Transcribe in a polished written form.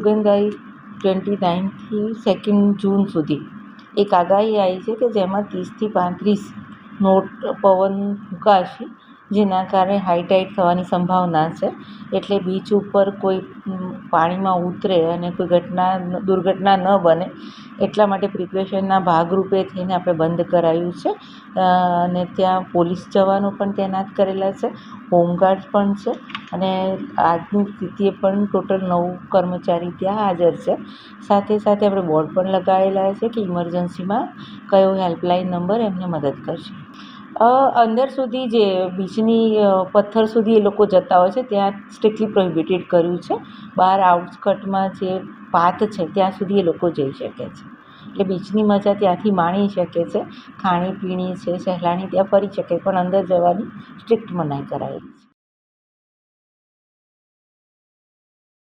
ઓગણત્રીસ 29થી 2 જૂન સુધી એક આગાહી આવી છે કે જેમાં 30થી 35 નોટ પવન ફૂંકાશે, જેના કારણે હાઈ ટાઈડ થવાની સંભાવના છે. એટલે બીચ ઉપર કોઈ પાણીમાં ઉતરે અને કોઈ દુર્ઘટના ન બને એટલા માટે પ્રિકોશનના ભાગરૂપે થઈને આપણે બંધ કરાયું છે. અને ત્યાં પોલીસ જવાનો પણ તૈનાત કરેલા છે, હોમગાર્ડ પણ છે, અને આજની સ્થિતિએ પણ ટોટલ 9 કર્મચારી ત્યાં હાજર છે. સાથે સાથે આપણે બોર્ડ પણ લગાવેલા છે કે ઇમરજન્સીમાં કયો હેલ્પલાઇન નંબર એમને મદદ કરશે. અંદર સુધી જે બીચની પથ્થર સુધી એ લોકો જતા હોય છે ત્યાં સ્ટ્રિક્ટલી પ્રોહિબિટેડ કર્યું છે. બહાર આઉટસ્કટમાં જે પાથ છે ત્યાં સુધી એ લોકો જઈ શકે છે. એટલે બીચની મજા ત્યાંથી માણી શકે છે. ખાણીપીણી છે, સહેલાણી ત્યાં ફરી શકે, પણ અંદર જવાની સ્ટ્રિક્ટ મનાઈ કરાયેલી છે.